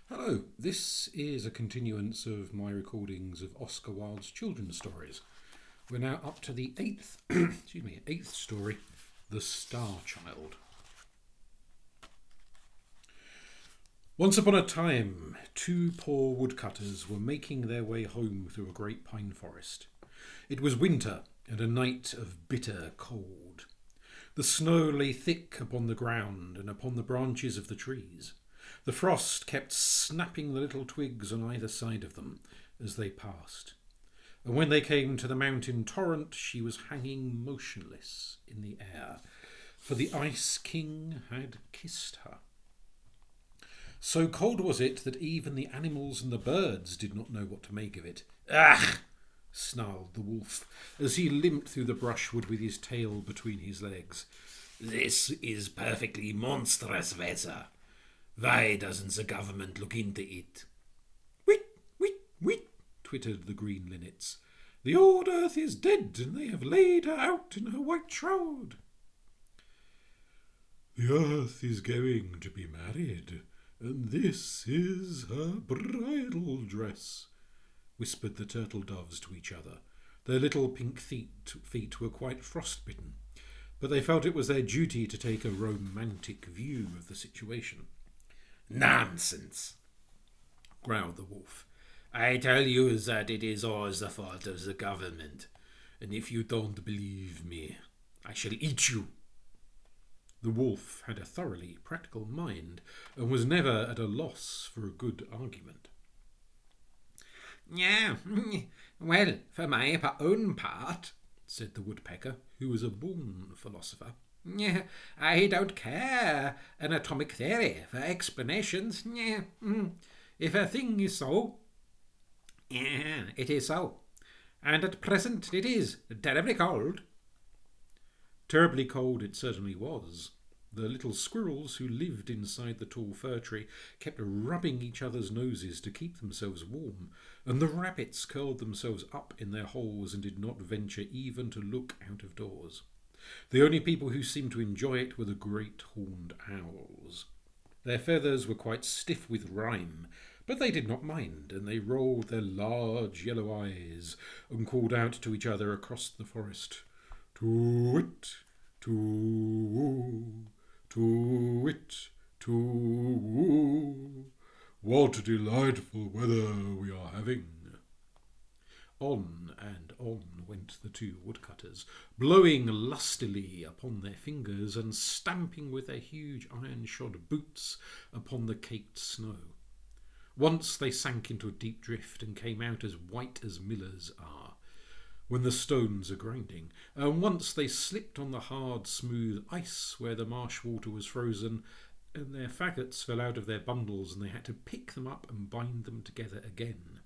Hello, this is a continuance of my recordings of Oscar Wilde's children's stories. We're now up to the eighth story, The Star Child. Once upon a time, two poor woodcutters were making their way home through a great pine forest. It was winter and a night of bitter cold. The snow lay thick upon the ground and upon the branches of the trees. The frost kept snapping the little twigs on either side of them as they passed. And when they came to the mountain torrent, she was hanging motionless in the air, for the Ice King had kissed her. So cold was it that even the animals and the birds did not know what to make of it. "Ugh!" snarled the wolf, as he limped through the brushwood with his tail between his legs. "This is perfectly monstrous weather. Why doesn't the government look into it?" "Wheat, wheat, wheat," twittered the green linnets. "The old earth is dead, and they have laid her out in her white shroud." "The earth is going to be married, and this is her bridal dress," whispered the turtle doves to each other. Their little pink feet were quite frostbitten, but they felt it was their duty to take a romantic view of the situation. "Nonsense," growled the wolf. "I tell you that it is all the fault of the government, and if you don't believe me, I shall eat you." The wolf had a thoroughly practical mind and was never at a loss for a good argument. "Yeah, well, for my own part," said the woodpecker, who was a born philosopher, "I don't care an atomic theory for explanations. If a thing is so, it is so. And at present it is terribly cold." Terribly cold it certainly was. The little squirrels who lived inside the tall fir tree kept rubbing each other's noses to keep themselves warm, and the rabbits curled themselves up in their holes and did not venture even to look out of doors. The only people who seemed to enjoy it were the great horned owls. Their feathers were quite stiff with rime, but they did not mind, and they rolled their large yellow eyes and called out to each other across the forest, "Too-wit, too-woo, too-wit, too-woo. What delightful weather we are having." On and on went the two woodcutters, blowing lustily upon their fingers and stamping with their huge iron-shod boots upon the caked snow. Once they sank into a deep drift and came out as white as millers are when the stones are grinding, and once they slipped on the hard, smooth ice where the marsh water was frozen, and their faggots fell out of their bundles and they had to pick them up and bind them together again.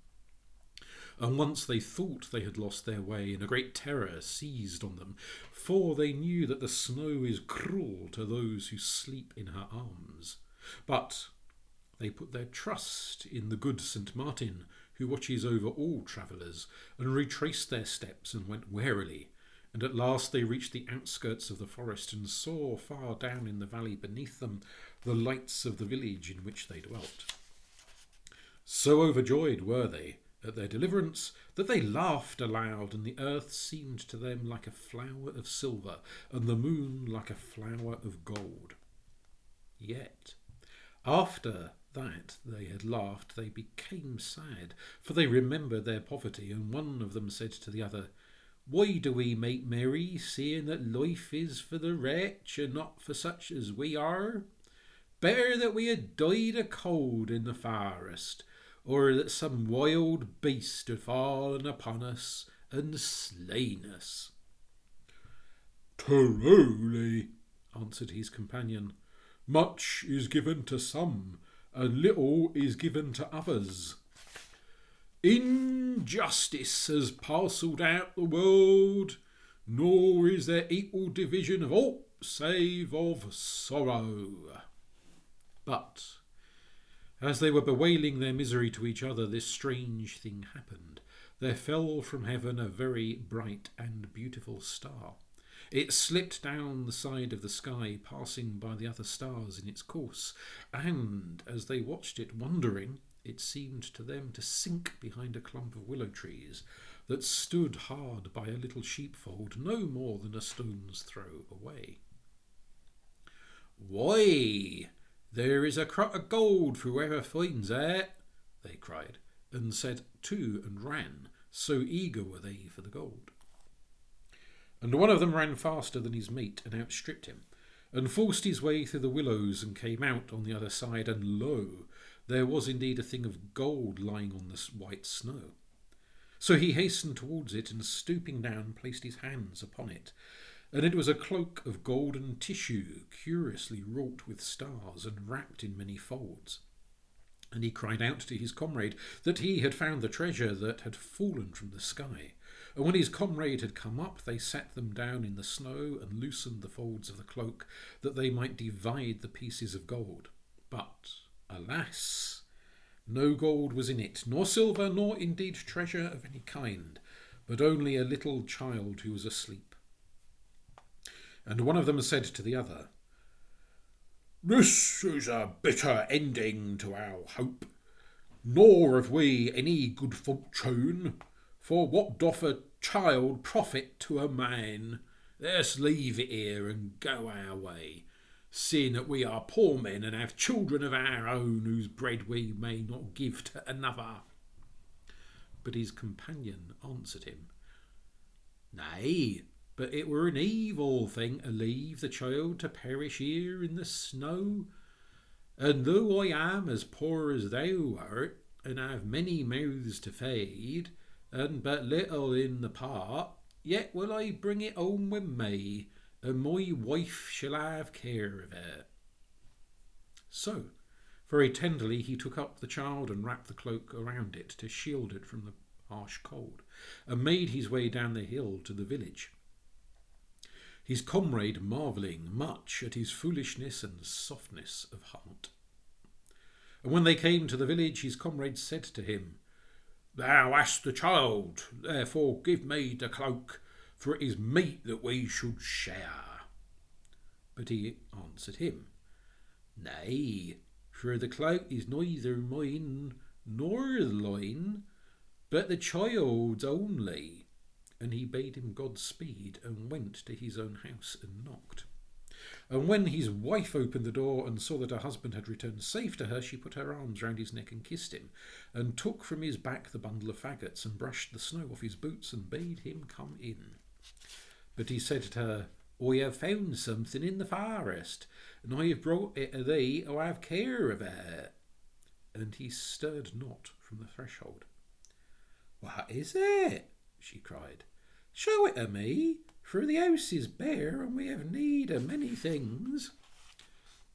And once they thought they had lost their way, and a great terror seized on them, for they knew that the snow is cruel to those who sleep in her arms. But they put their trust in the good St. Martin, who watches over all travellers, and retraced their steps and went warily, and at last they reached the outskirts of the forest and saw far down in the valley beneath them the lights of the village in which they dwelt. So overjoyed were they at their deliverance that they laughed aloud, and the earth seemed to them like a flower of silver, and the moon like a flower of gold. Yet, after that they had laughed, they became sad, for they remembered their poverty, and one of them said to the other, "Why do we make merry, seeing that life is for the rich and not for such as we are? Better that we had died of cold in the forest, or that some wild beast had fallen upon us and slain us." "Truly," answered his companion, "much is given to some, and little is given to others. Injustice has parcelled out the world, nor is there equal division of aught save of sorrow." But as they were bewailing their misery to each other, this strange thing happened. There fell from heaven a very bright and beautiful star. It slipped down the side of the sky, passing by the other stars in its course, and as they watched it wondering, it seemed to them to sink behind a clump of willow trees that stood hard by a little sheepfold no more than a stone's throw away. "Why, there is a crock of gold for whoever finds it," they cried, and set to and ran, so eager were they for the gold. And one of them ran faster than his mate and outstripped him, and forced his way through the willows and came out on the other side, and lo, there was indeed a thing of gold lying on the white snow. So he hastened towards it, and stooping down placed his hands upon it, and it was a cloak of golden tissue, curiously wrought with stars and wrapped in many folds. And he cried out to his comrade that he had found the treasure that had fallen from the sky. And when his comrade had come up, they set them down in the snow and loosened the folds of the cloak, that they might divide the pieces of gold. But, alas, no gold was in it, nor silver, nor indeed treasure of any kind, but only a little child who was asleep. And one of them said to the other, "This is a bitter ending to our hope, nor have we any good fortune. For what doth a child profit to a man? Let's leave it here and go our way, seeing that we are poor men and have children of our own whose bread we may not give to another." But his companion answered him, "Nay, but it were an evil thing to leave the child to perish here in the snow. And though I am as poor as thou art, and have many mouths to feed, and but little in the part, yet will I bring it home with me, and my wife shall have care of it." So, very tenderly he took up the child and wrapped the cloak around it to shield it from the harsh cold, and made his way down the hill to the village, his comrade marvelling much at his foolishness and softness of heart. And when they came to the village, his comrade said to him, "Thou hast the child, therefore give me the cloak, for it is meet that we should share." But he answered him, "Nay, for the cloak is neither mine nor thine, but the child's only." And he bade him Godspeed, and went to his own house and knocked. And when his wife opened the door and saw that her husband had returned safe to her, she put her arms round his neck and kissed him, and took from his back the bundle of faggots, and brushed the snow off his boots, and bade him come in. But he said to her, "I have found something in the forest, and I have brought it to thee to have care of it." And he stirred not from the threshold. "What is it?" she cried. "Show it to me, for the house is bare, and we have need of many things."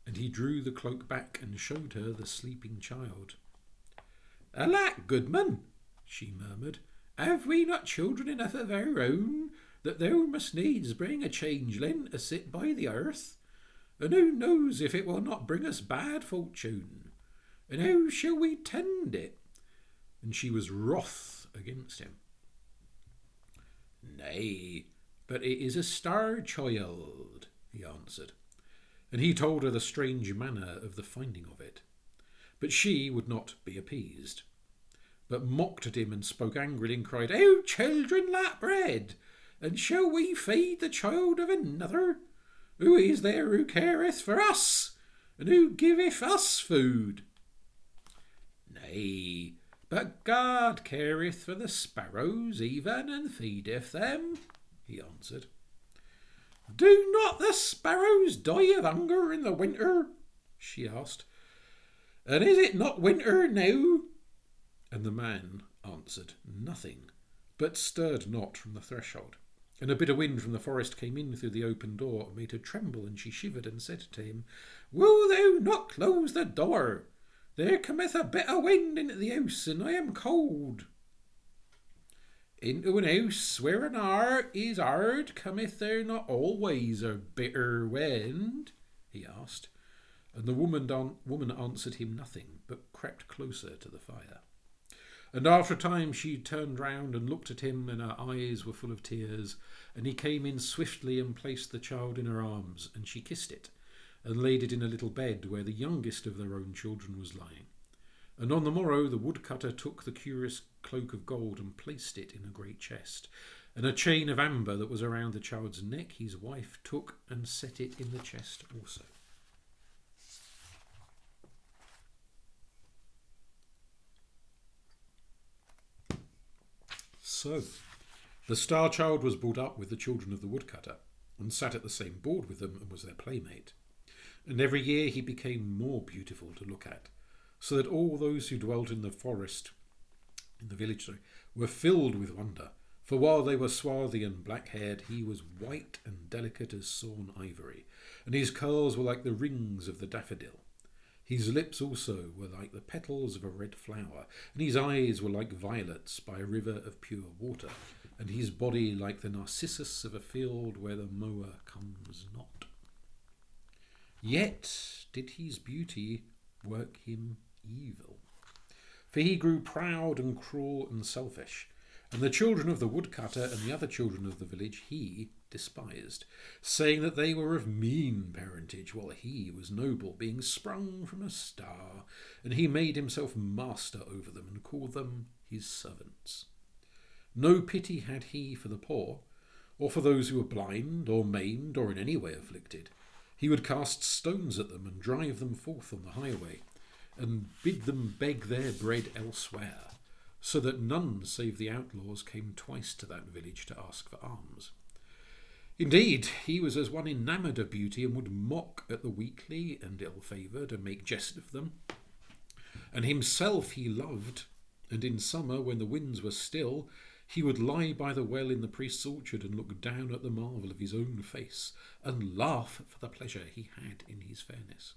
And he drew the cloak back and showed her the sleeping child. "Alack, goodman," she murmured, "have we not children enough of our own, that thou must needs bring a changeling to sit by the earth? And who knows if it will not bring us bad fortune? And how shall we tend it?" And she was wroth against him. "Nay, but it is a star child," he answered. And he told her the strange manner of the finding of it. But she would not be appeased, but mocked at him and spoke angrily and cried, "Our children lack bread, and shall we feed the child of another? Who is there who careth for us, and who giveth us food?" "Nay, but God careth for the sparrows even, and feedeth them," he answered. "Do not the sparrows die of hunger in the winter?" she asked. "And is it not winter now?" And the man answered nothing, but stirred not from the threshold. And a bitter wind from the forest came in through the open door, and made her tremble, and she shivered, and said to him, "Wilt thou not close the door? There cometh a bitter wind into the house, and I am cold." "Into an house where an heart is hard cometh there not always a bitter wind?" he asked. And the woman answered him nothing, but crept closer to the fire. And after a time she turned round and looked at him, and her eyes were full of tears. And he came in swiftly and placed the child in her arms, and she kissed it, and laid it in a little bed where the youngest of their own children was lying. And on the morrow the woodcutter took the curious cloak of gold and placed it in a great chest. And a chain of amber that was around the child's neck his wife took and set it in the chest also. So the star child was brought up with the children of the woodcutter, and sat at the same board with them, and was their playmate. And every year he became more beautiful to look at, so that all those who dwelt in the forest, in the village, were filled with wonder. For while they were swarthy and black-haired, he was white and delicate as sawn ivory, and his curls were like the rings of the daffodil. His lips also were like the petals of a red flower, and his eyes were like violets by a river of pure water, and his body like the narcissus of a field where the mower comes not. Yet did his beauty work him evil, for he grew proud and cruel and selfish, and the children of the woodcutter and the other children of the village he despised, saying that they were of mean parentage, while he was noble, being sprung from a star, and he made himself master over them, and called them his servants. No pity had he for the poor, or for those who were blind, or maimed, or in any way afflicted. He would cast stones at them, and drive them forth on the highway, and bid them beg their bread elsewhere, so that none save the outlaws came twice to that village to ask for alms. Indeed, he was as one enamoured of beauty, and would mock at the weakly and ill-favoured, and make jest of them. And himself he loved, and in summer, when the winds were still, he would lie by the well in the priest's orchard, and look down at the marvel of his own face, and laugh for the pleasure he had in his fairness.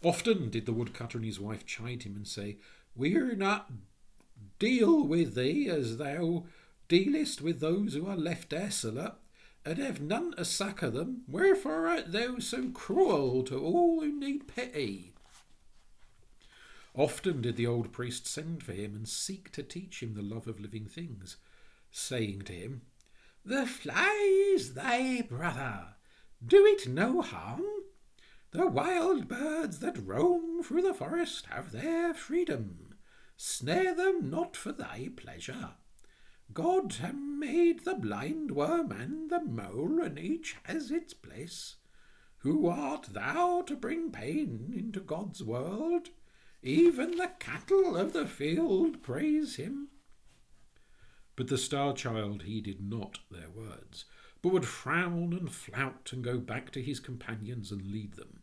Often did the woodcutter and his wife chide him, and say, "We're not deal with thee as thou dealest with those who are left desolate, and have none to succour them. Wherefore art thou so cruel to all who need pity?" Often did the old priest send for him, and seek to teach him the love of living things, saying to him, "The fly is thy brother, do it no harm. The wild birds that roam through the forest have their freedom. Snare them not for thy pleasure. God hath made the blind worm and the mole, and each has its place. Who art thou to bring pain into God's world? Even the cattle of the field praise him." But the star child heeded not their words, but would frown and flout, and go back to his companions and lead them.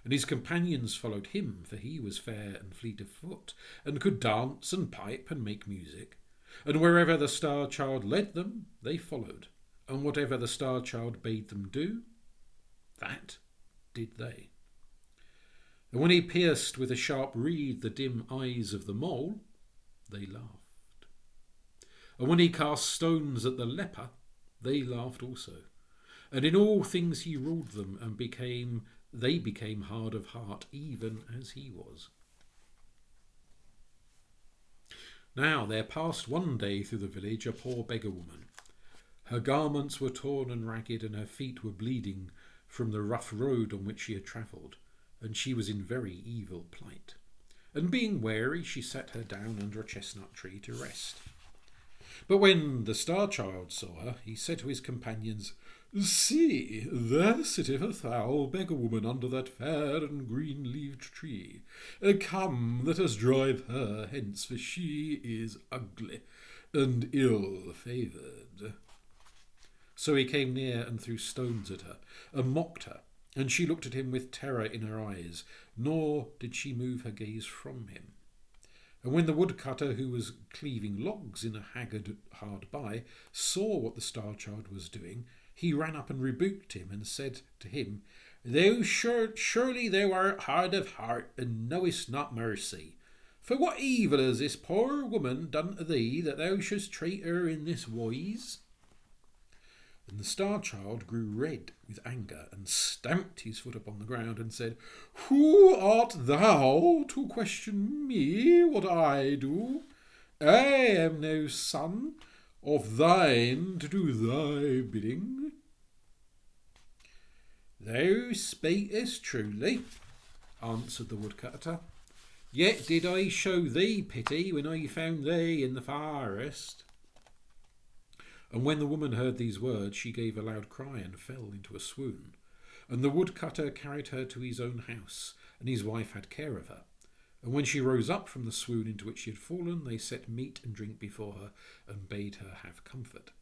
And his companions followed him, for he was fair and fleet of foot, and could dance and pipe and make music. And wherever the star child led them, they followed, and whatever the star child bade them do, that did they. And when he pierced with a sharp reed the dim eyes of the mole, they laughed. And when he cast stones at the leper, they laughed also. And in all things he ruled them, and they became hard of heart, even as he was. Now there passed one day through the village a poor beggar woman. Her garments were torn and ragged, and her feet were bleeding from the rough road on which she had travelled, and she was in very evil plight. And being weary, she sat her down under a chestnut tree to rest. But when the star child saw her, he said to his companions, "See, there sitteth a foul beggar woman under that fair and green-leaved tree. Come, let us drive her hence, for she is ugly and ill-favoured." So he came near and threw stones at her, and mocked her, and she looked at him with terror in her eyes, nor did she move her gaze from him. And when the woodcutter, who was cleaving logs in a haggard hard by, saw what the star child was doing, he ran up and rebuked him, and said to him, Surely thou art hard of heart, and knowest not mercy. For what evil has this poor woman done to thee, that thou shouldst treat her in this wise?" And the star child grew red with anger, and stamped his foot upon the ground, and said, "Who art thou to question me what I do? I am no son of thine to do thy bidding. Thou speakest truly, answered the woodcutter. Yet did I show thee pity when I found thee in the forest. And when the woman heard these words, she gave a loud cry and fell into a swoon. And the woodcutter carried her to his own house, and his wife had care of her. And when she rose up from the swoon into which she had fallen, they set meat and drink before her, and bade her have comfort.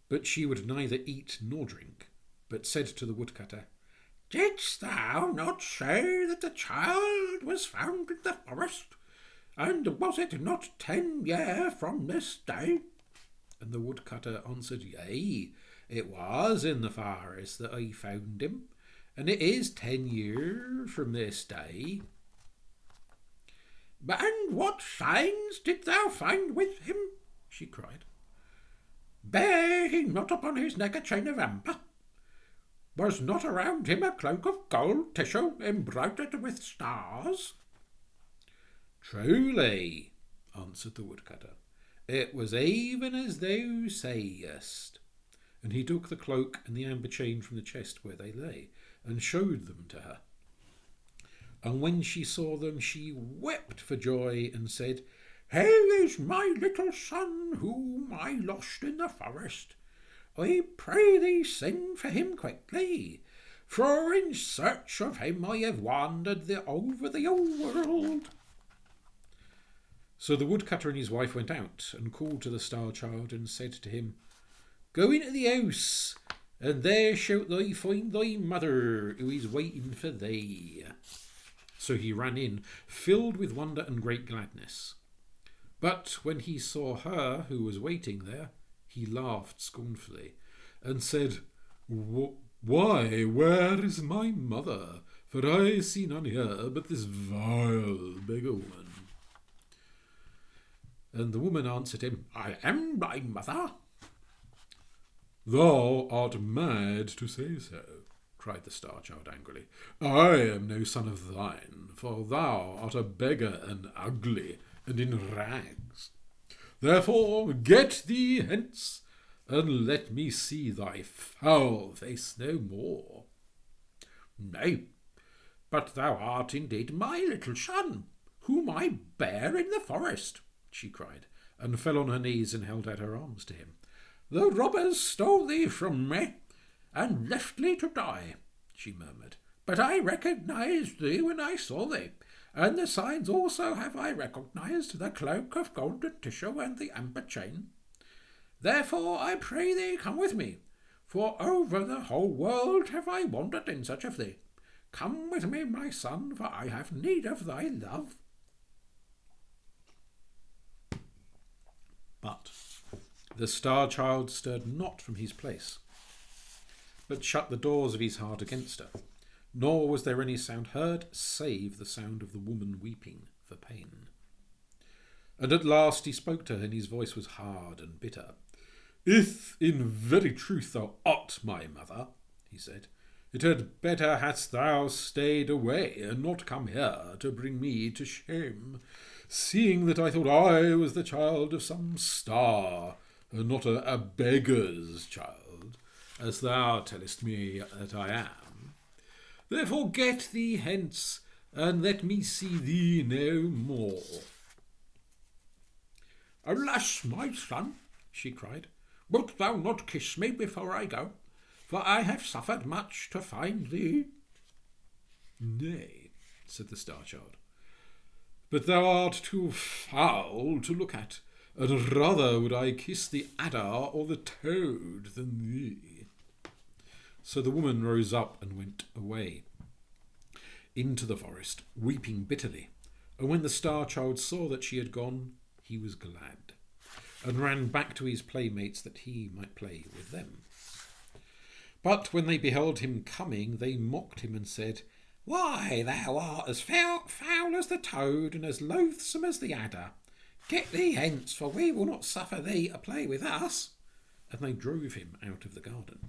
But she would neither eat nor drink, but said to the woodcutter, Didst thou not say that the child was found in the forest? And was it not 10 year from this day? And the woodcutter answered, Yea, it was in the forest that I found him, and it is 10 years from this day. And what signs didst thou find with him? She cried. Bare he not upon his neck a chain of amber? Was not around him a cloak of gold tissue embroidered with stars? Truly, answered the woodcutter, it was even as thou sayest. And he took the cloak and the amber chain from the chest where they lay, and showed them to her. And when she saw them, she wept for joy, and said, Here is my little son, whom I lost in the forest. I pray thee send for him quickly, for in search of him I have wandered over the old world. So the woodcutter and his wife went out, and called to the star-child, and said to him, Go into the house, and there shalt thou find thy mother, who is waiting for thee. So he ran in, filled with wonder and great gladness. But when he saw her who was waiting there, he laughed scornfully, and said, Why, where is my mother? For I see none here but this vile beggar woman. And the woman answered him, I am thy mother. Thou art mad to say so, cried the star-child angrily. I am no son of thine, for thou art a beggar and ugly, and in rags. Therefore get thee hence, and let me see thy foul face no more. Nay, but thou art indeed my little son, whom I bare in the forest, she cried, and fell on her knees and held out her arms to him. The robbers stole thee from me, and left thee to die, she murmured. But I recognized thee when I saw thee, and the signs also have I recognized, the cloak of golden tissue and the amber chain. Therefore I pray thee come with me, for over the whole world have I wandered in search of thee. Come with me, my son, for I have need of thy love. But the star-child stirred not from his place, but shut the doors of his heart against her, nor was there any sound heard save the sound of the woman weeping for pain. And at last he spoke to her, and his voice was hard and bitter. If in very truth thou art my mother, he said, it had better hadst thou stayed away, and not come here to bring me to shame, seeing that I thought I was the child of some star, and not a beggar's child, as thou tellest me that I am. Therefore get thee hence, and let me see thee no more. Alas, my son, she cried, wilt thou not kiss me before I go? For I have suffered much to find thee. Nay, said the star-child, but thou art too foul to look at, and rather would I kiss the adder or the toad than thee. So the woman rose up and went away into the forest, weeping bitterly. And when the star-child saw that she had gone, he was glad, and ran back to his playmates that he might play with them. But when they beheld him coming, they mocked him and said, Why, thou art as foul as the toad, and as loathsome as the adder. Get thee hence, for we will not suffer thee to play with us. And they drove him out of the garden.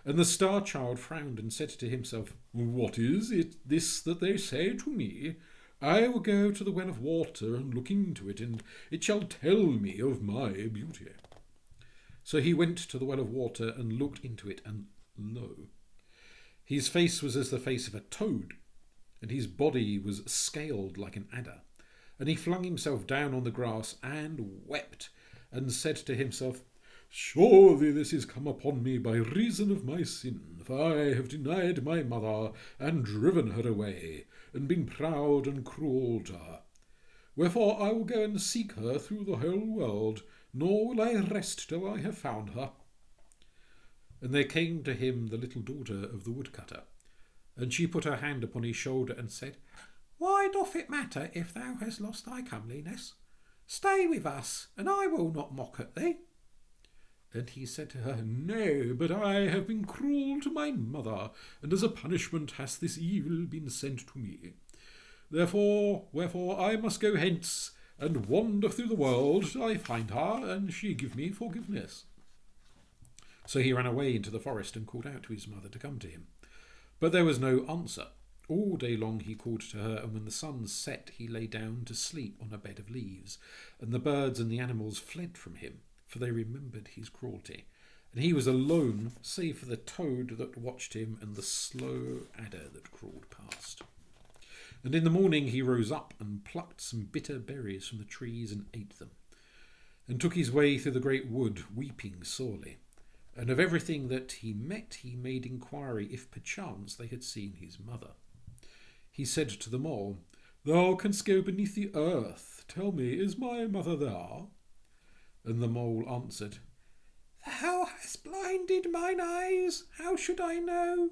And the star-child frowned and said to himself, What is it this that they say to me? I will go to the well of water and look into it, and it shall tell me of my beauty. So he went to the well of water and looked into it, and lo, his face was as the face of a toad, and his body was scaled like an adder. And he flung himself down on the grass and wept, and said to himself, Surely this is come upon me by reason of my sin, for I have denied my mother, and driven her away, and been proud and cruel to her. Wherefore I will go and seek her through the whole world, nor will I rest till I have found her. And there came to him the little daughter of the woodcutter, and she put her hand upon his shoulder, and said, Why doth it matter if thou hast lost thy comeliness? Stay with us, and I will not mock at thee. And he said to her, Nay, but I have been cruel to my mother, and as a punishment has this evil been sent to me. Wherefore I must go hence, and wander through the world till I find her, and she give me forgiveness. So he ran away into the forest and called out to his mother to come to him. But there was no answer. All day long he called to her, and when the sun set he lay down to sleep on a bed of leaves, and the birds and the animals fled from him, for they remembered his cruelty. And he was alone, save for the toad that watched him and the slow adder that crawled past. And in the morning he rose up and plucked some bitter berries from the trees and ate them, and took his way through the great wood, weeping sorely. And of everything that he met he made inquiry if perchance they had seen his mother. He said to them all, Thou canst go beneath the earth. Tell me, is my mother there? And the mole answered, Thou hast blinded mine eyes. How should I know?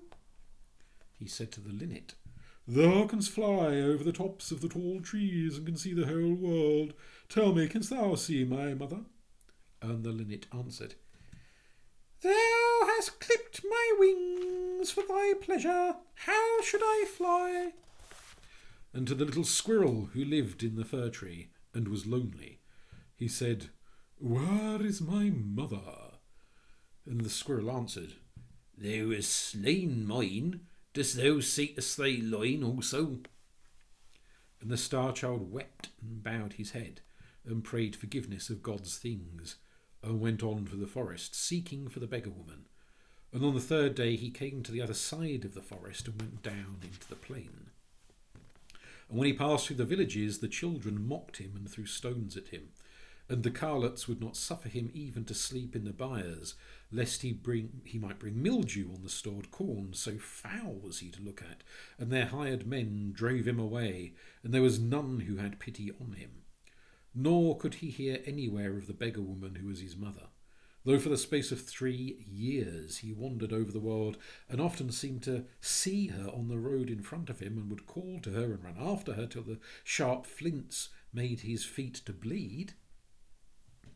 He said to the linnet, Thou canst fly over the tops of the tall trees and can see the whole world. Tell me, canst thou see my mother? And the linnet answered, Thou hast clipped my wings for thy pleasure. How should I fly? And to the little squirrel who lived in the fir tree and was lonely, he said, Where is my mother? And the squirrel answered, Thou hast slain mine. Dost thou seek to slay thine also? And the star child wept and bowed his head and prayed forgiveness of God's things, and went on through the forest, seeking for the beggar woman. And on the third day he came to the other side of the forest and went down into the plain. And when he passed through the villages, the children mocked him and threw stones at him. And the carlots would not suffer him even to sleep in the byres, lest he might bring mildew on the stored corn, so foul was he to look at. And their hired men drove him away, and there was none who had pity on him. Nor could he hear anywhere of the beggar woman who was his mother, though for the space of 3 years he wandered over the world, and often seemed to see her on the road in front of him, and would call to her and run after her till the sharp flints made his feet to bleed.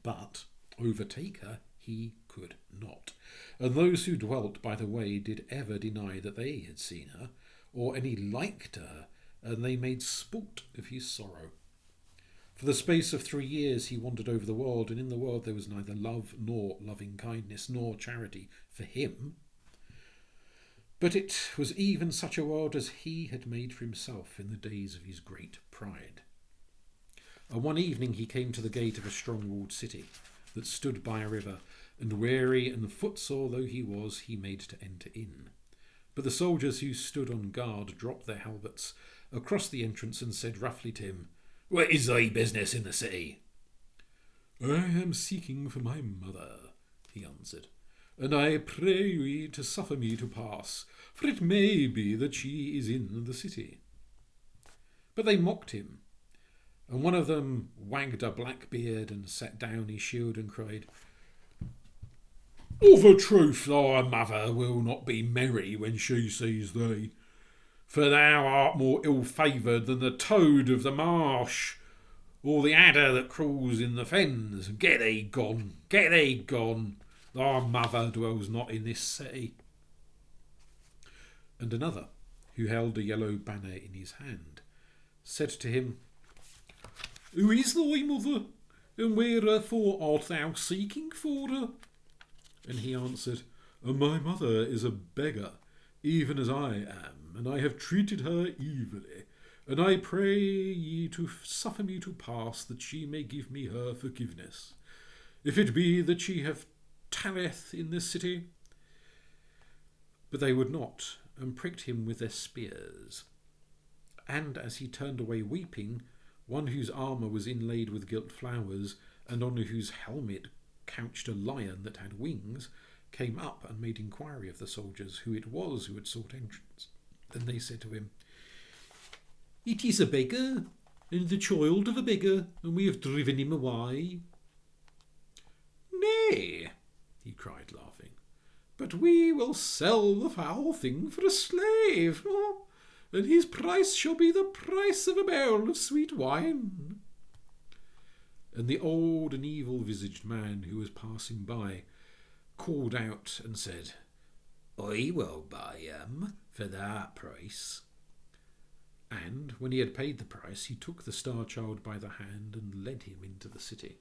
But overtake her he could not. And those who dwelt by the way did ever deny that they had seen her, or any like to her, and they made sport of his sorrow. For the space of 3 years he wandered over the world, and in the world there was neither love nor loving kindness nor charity for him. But it was even such a world as he had made for himself in the days of his great pride. And one evening he came to the gate of a strong-walled city that stood by a river, and weary and footsore though he was, he made to enter in. But the soldiers who stood on guard dropped their halberts across the entrance and said roughly to him, What is thy business in the city? I am seeking for my mother, he answered, and I pray ye to suffer me to pass, for it may be that she is in the city. But they mocked him. And one of them wagged a black beard and set down his shield and cried, Of a truth thy mother will not be merry when she sees thee, for thou art more ill-favoured than the toad of the marsh, or the adder that crawls in the fens. Get thee gone, get thee gone, thy mother dwells not in this city. And another, who held a yellow banner in his hand, said to him, Who is thy mother, and wherefore art thou seeking for her? And he answered, My mother is a beggar, even as I am, and I have treated her evilly, and I pray ye to suffer me to pass, that she may give me her forgiveness, if it be that she have tarrieth in this city. But they would not, and pricked him with their spears. And as he turned away weeping, one whose armour was inlaid with gilt flowers, and on whose helmet couched a lion that had wings, came up and made inquiry of the soldiers who it was who had sought entrance. And they said to him, It is a beggar, and the child of a beggar, and we have driven him away. Nay, he cried, laughing, but we will sell the foul thing for a slave, and his price shall be the price of a barrel of sweet wine. And the old and evil-visaged man who was passing by called out and said, I will buy him for that price. And when he had paid the price, he took the star-child by the hand and led him into the city.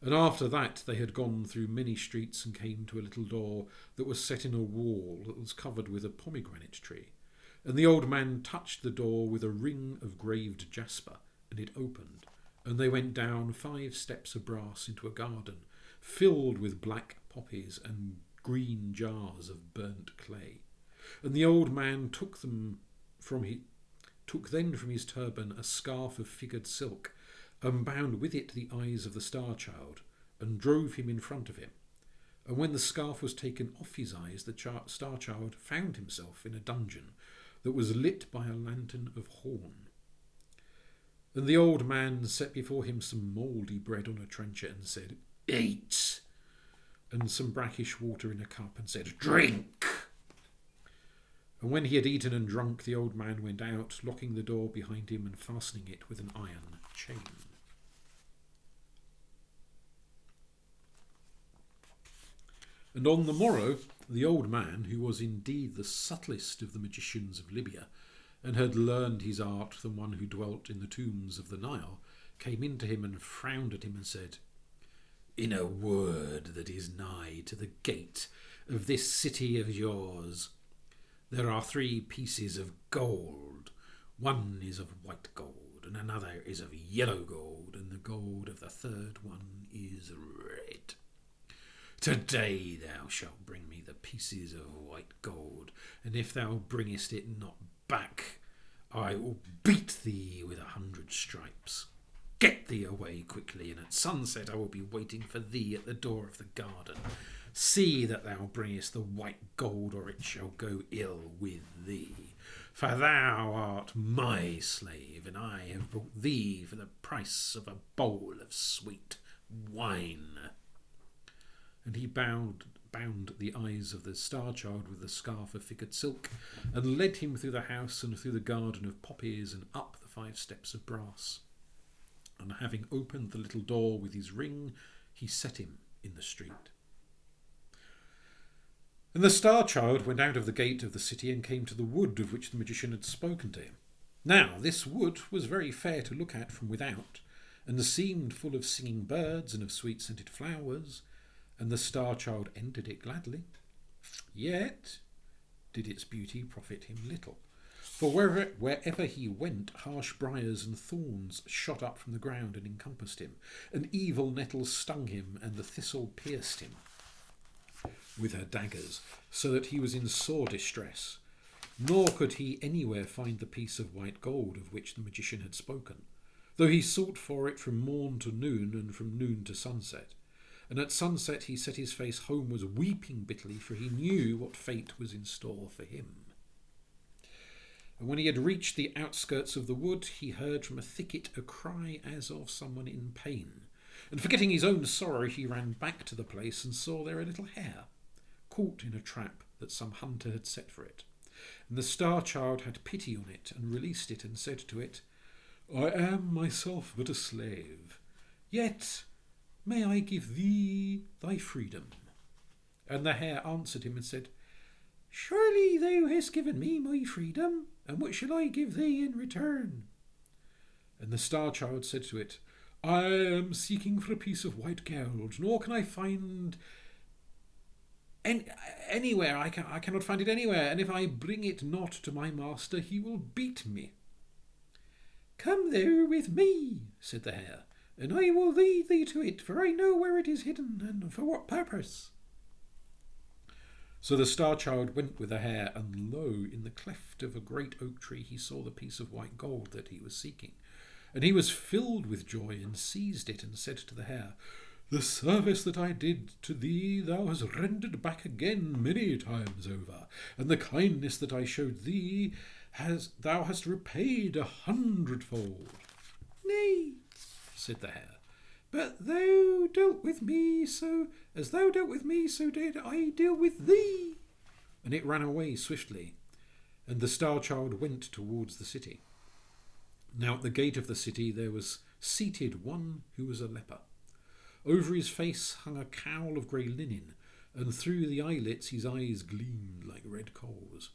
And after that they had gone through many streets and came to a little door that was set in a wall that was covered with a pomegranate tree. And the old man touched the door with a ring of graved jasper, and it opened. And they went down 5 steps of brass into a garden, filled with black poppies and green jars of burnt clay. And the old man took then from his turban a scarf of figured silk, and bound with it the eyes of the star-child, and drove him in front of him. And when the scarf was taken off his eyes, the star-child found himself in a dungeon that was lit by a lantern of horn. And the old man set before him some mouldy bread on a trencher, and said, Eat! And some brackish water in a cup, and said, Drink! And when he had eaten and drunk, the old man went out, locking the door behind him and fastening it with an iron chain. And on the morrow, the old man, who was indeed the subtlest of the magicians of Libya, and had learned his art from one who dwelt in the tombs of the Nile, came in to him and frowned at him and said, In a wood that is nigh to the gate of this city of yours, there are 3 pieces of gold. One is of white gold, and another is of yellow gold, and the gold of the third one is red. Today thou shalt bring me the pieces of white gold, and if thou bringest it not back, I will beat thee with 100 stripes. Get thee away quickly, and at sunset I will be waiting for thee at the door of the garden. See that thou bringest the white gold, or it shall go ill with thee. For thou art my slave, and I have brought thee for the price of a bowl of sweet wine. And he bound the eyes of the star-child with the scarf of figured silk, and led him through the house and through the garden of poppies and up the 5 steps of brass. And having opened the little door with his ring, he set him in the street. And the star-child went out of the gate of the city and came to the wood of which the magician had spoken to him. Now this wood was very fair to look at from without, and seemed full of singing birds and of sweet-scented flowers, and the star-child entered it gladly. Yet did its beauty profit him little, for wherever he went, harsh briars and thorns shot up from the ground and encompassed him, and evil nettles stung him, and the thistle pierced him with her daggers, so that he was in sore distress. Nor could he anywhere find the piece of white gold of which the magician had spoken, though he sought for it from morn to noon, and from noon to sunset. And at sunset he set his face homewards, weeping bitterly, for he knew what fate was in store for him. And when he had reached the outskirts of the wood, he heard from a thicket a cry as of someone in pain. And forgetting his own sorrow, he ran back to the place and saw there a little hare, caught in a trap that some hunter had set for it. And the star-child had pity on it, and released it, and said to it, I am myself but a slave, yet may I give thee thy freedom? And the hare answered him and said, Surely thou hast given me my freedom, and what shall I give thee in return? And the star-child said to it, I am seeking for a piece of white gold, nor can I find anywhere. I cannot find it anywhere, and if I bring it not to my master, he will beat me. "Come there with me," said the hare, "and I will lead thee to it, for I know where it is hidden, and for what purpose." So the Star Child went with the hare, and lo, in the cleft of a great oak tree he saw the piece of white gold that he was seeking. And he was filled with joy, and seized it, and said to the hare, "The service that I did to thee thou hast rendered back again many times over, and the kindness that I showed thee thou hast repaid 100-fold." "Nay," said the hare, "but thou dealt with me so as thou dealt with me, so did I deal with thee." And it ran away swiftly, and the Star Child went towards the city. Now at the gate of the city there was seated one who was a leper. Over his face hung a cowl of grey linen, and through the eyelets his eyes gleamed like red coals.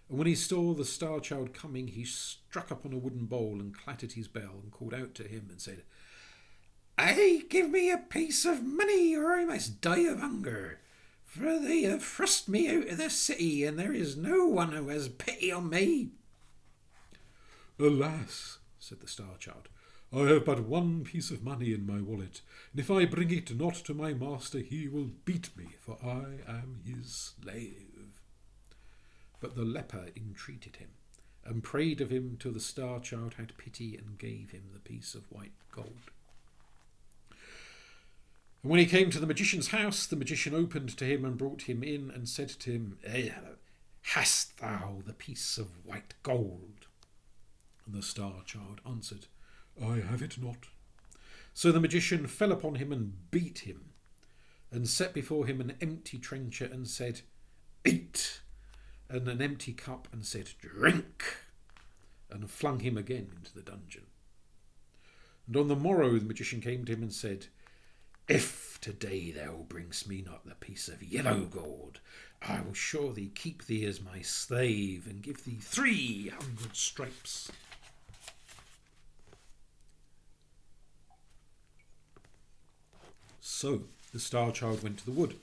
And when he saw the Star Child coming, he struck upon a wooden bowl and clattered his bell, and called out to him and said, "Aye, give me a piece of money, or I must die of hunger. For they have thrust me out of the city, and there is no one who has pity on me." "Alas," said the Star Child, "I have but one piece of money in my wallet, and if I bring it not to my master, he will beat me, for I am his slave." But the leper entreated him, and prayed of him till the Star Child had pity and gave him the piece of white gold. And when he came to the magician's house, the magician opened to him and brought him in, and said to him, "Hast thou the piece of white gold?" And the Star Child answered, "I have it not." So the magician fell upon him and beat him, and set before him an empty trencher, and said, "Eat," and an empty cup, and said, "Drink," and flung him again into the dungeon. And on the morrow the magician came to him and said, "If today thou bringst me not the piece of yellow gold, I will surely keep thee as my slave, and give thee 300 stripes." So the Star Child went to the wood,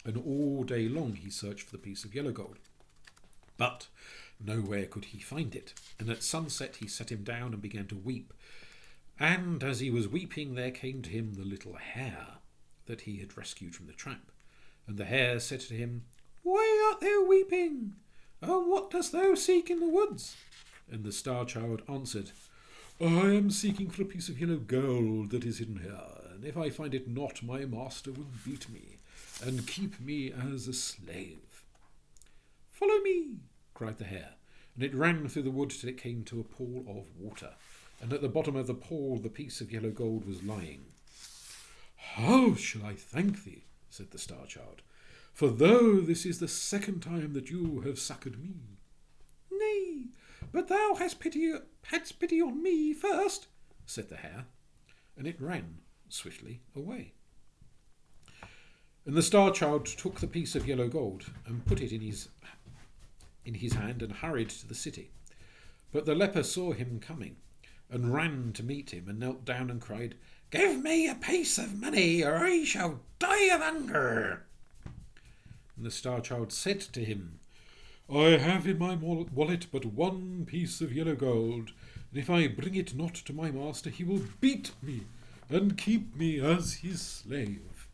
and all day long he searched for the piece of yellow gold. But nowhere could he find it, and at sunset he sat him down and began to weep. And as he was weeping, there came to him the little hare that he had rescued from the trap. And the hare said to him, "Why art thou weeping? And what dost thou seek in the woods?" And the Star Child answered, "I am seeking for a piece of yellow gold that is hidden here, and if I find it not, my master will beat me, and keep me as a slave." "Follow me," cried the hare, and it ran through the wood till it came to a pool of water, and at the bottom of the pool the piece of yellow gold was lying. "How shall I thank thee?" said the Star Child, "for though this is the second time that you have succoured me." "Nay, but thou hadst pity on me first," said the hare, and it ran swiftly away. And the Star Child took the piece of yellow gold and put it in his hand and hurried to the city. But the leper saw him coming, and ran to meet him, and knelt down and cried, "Give me a piece of money, or I shall die of hunger." And the Star Child said to him, "I have in my wallet but one piece of yellow gold, and if I bring it not to my master, he will beat me, and keep me as his slave."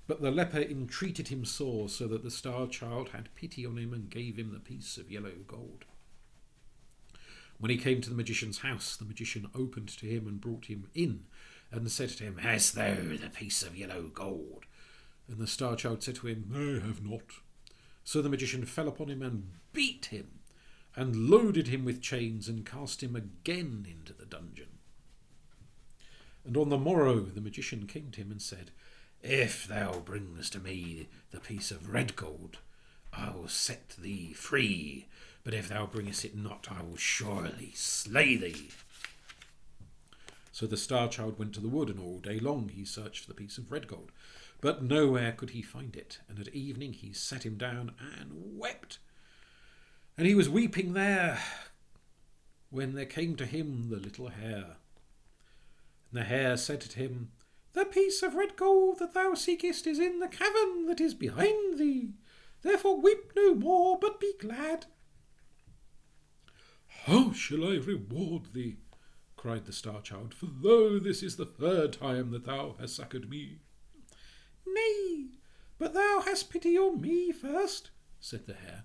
But the leper entreated him sore, so that the Star Child had pity on him, and gave him the piece of yellow gold. When he came to the magician's house, the magician opened to him and brought him in, and said to him, "Hast thou the piece of yellow gold?" And the Star Child said to him, "I have not." So the magician fell upon him and beat him, and loaded him with chains, and cast him again into the dungeon. And on the morrow the magician came to him and said, "If thou bringest to me the piece of red gold, I will set thee free, but if thou bringest it not, I will surely slay thee." So the Star Child went to the wood, and all day long he searched for the piece of red gold, but nowhere could he find it. And at evening he sat him down and wept. And he was weeping there when there came to him the little hare. And the hare said to him, "The piece of red gold that thou seekest is in the cavern that is behind thee. Therefore weep no more, but be glad." How shall I reward thee? Cried the Star-Child, for lo, this is the third time that thou hast succoured me. Nay, but thou hast pity on me first, said the hare,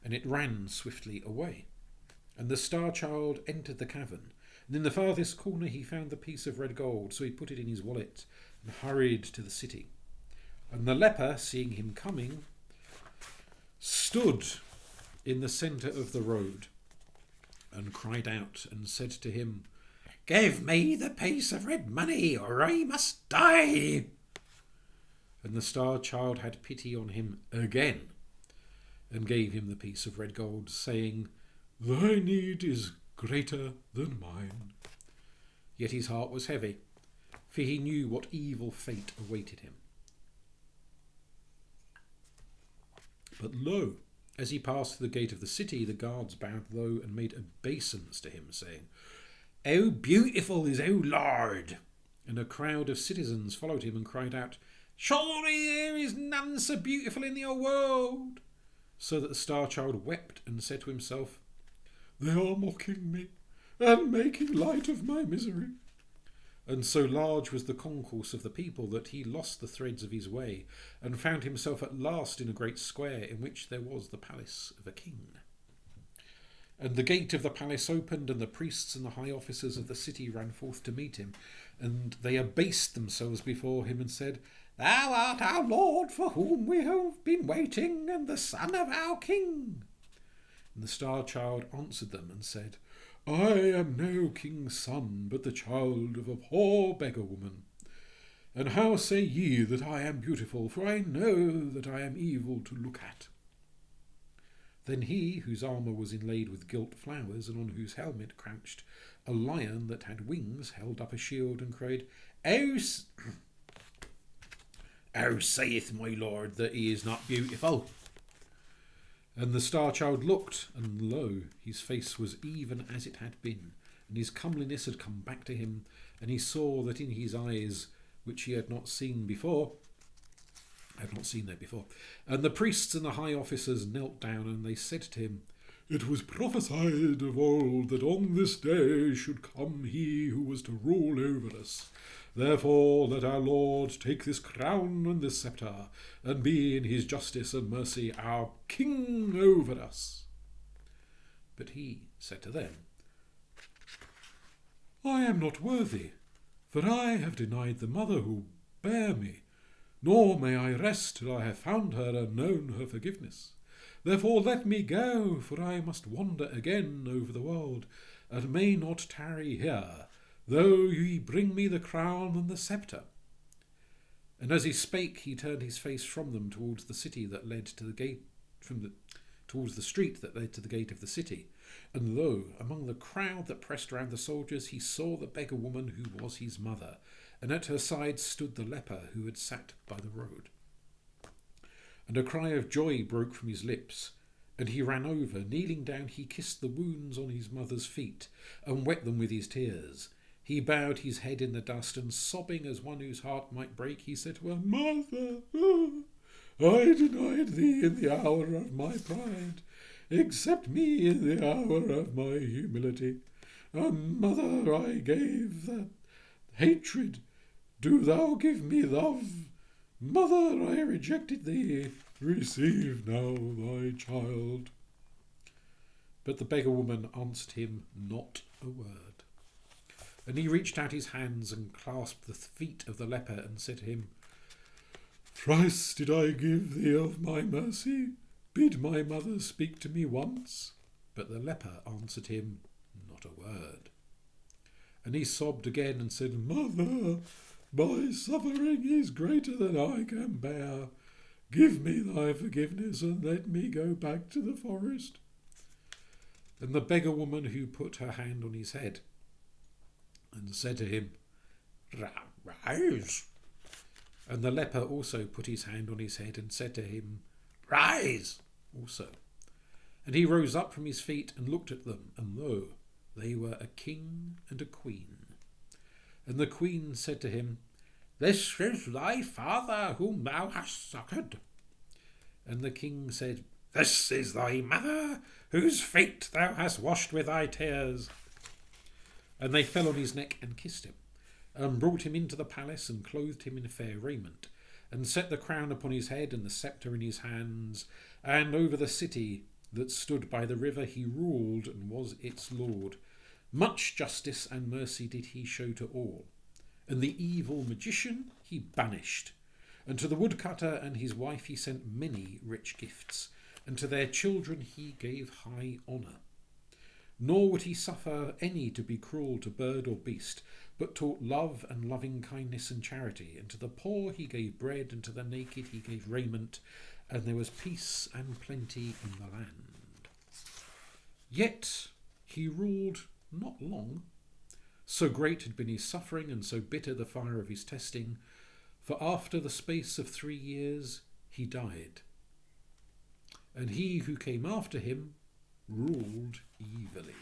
and it ran swiftly away. And the Star-Child entered the cavern, and in the farthest corner he found the piece of red gold, so he put it in his wallet and hurried to the city. And the leper, seeing him coming, stood in the centre of the road and cried out and said to him, Give me the piece of red money, or I must die. And the Star-Child had pity on him again, and gave him the piece of red gold, saying, Thy need is greater than mine. Yet his heart was heavy, for he knew what evil fate awaited him. But lo, as he passed through the gate of the city, the guards bowed low and made obeisance to him, saying, How beautiful is our Lord! And a crowd of citizens followed him and cried out, Surely there is none so beautiful in the whole world! So that the Star-Child wept and said to himself, They are mocking me and making light of my misery. And so large was the concourse of the people that he lost the threads of his way, and found himself at last in a great square in which there was the palace of a king. And the gate of the palace opened, and the priests and the high officers of the city ran forth to meet him, and they abased themselves before him and said, Thou art our Lord, for whom we have been waiting, and the son of our king. And the Star-Child answered them and said, I am no king's son, but the child of a poor beggar woman. And how say ye that I am beautiful? For I know that I am evil to look at. Then he, whose armour was inlaid with gilt flowers, and on whose helmet crouched a lion that had wings, held up a shield and cried, How saith my lord that he is not beautiful? And the Star-Child looked, and lo, his face was even as it had been, and his comeliness had come back to him, and he saw that in his eyes, which he had not seen there before. And the priests and the high officers knelt down, and they said to him, It was prophesied of old that on this day should come he who was to rule over us. Therefore let our Lord take this crown and this sceptre, and be in his justice and mercy our king over us. But he said to them, I am not worthy, for I have denied the mother who bare me, nor may I rest till I have found her and known her forgiveness. Therefore let me go, for I must wander again over the world, and may not tarry here, though ye bring me the crown and the sceptre. And as he spake, he turned his face from them towards the city that led to the gate, towards the street that led to the gate of the city. And lo, among the crowd that pressed round the soldiers, he saw the beggar woman who was his mother, and at her side stood the leper who had sat by the road. And a cry of joy broke from his lips, and he ran over. Kneeling down, he kissed the wounds on his mother's feet, and wet them with his tears. He bowed his head in the dust, and sobbing as one whose heart might break, he said to her, Mother, I denied thee in the hour of my pride. Accept me in the hour of my humility. And mother, I gave that hatred. Do thou give me love. Mother, I rejected thee. Receive now thy child. But the beggar woman answered him not a word. And he reached out his hands and clasped the feet of the leper and said to him, Thrice did I give thee of my mercy. Bid my mother speak to me once. But the leper answered him not a word. And he sobbed again and said, Mother, my suffering is greater than I can bear. Give me thy forgiveness and let me go back to the forest. And the beggar woman who put her hand on his head and said to him, Rise. And the leper also put his hand on his head and said to him, Rise also. And he rose up from his feet and looked at them, and lo, they were a king and a queen. And the queen said to him, This is thy father whom thou hast succoured. And the king said, This is thy mother, whose fate thou hast washed with thy tears. And they fell on his neck and kissed him, and brought him into the palace, and clothed him in fair raiment, and set the crown upon his head, and the sceptre in his hands. And over the city that stood by the river he ruled, and was its lord. Much justice and mercy did he show to all. And the evil magician he banished. And to the woodcutter and his wife he sent many rich gifts, and to their children he gave high honour. Nor would he suffer any to be cruel to bird or beast, but taught love and loving kindness and charity. And to the poor he gave bread, and to the naked he gave raiment, and there was peace and plenty in the land. Yet he ruled not long. So great had been his suffering, and so bitter the fire of his testing, for after the space of 3 years he died. And he who came after him ruled evilly.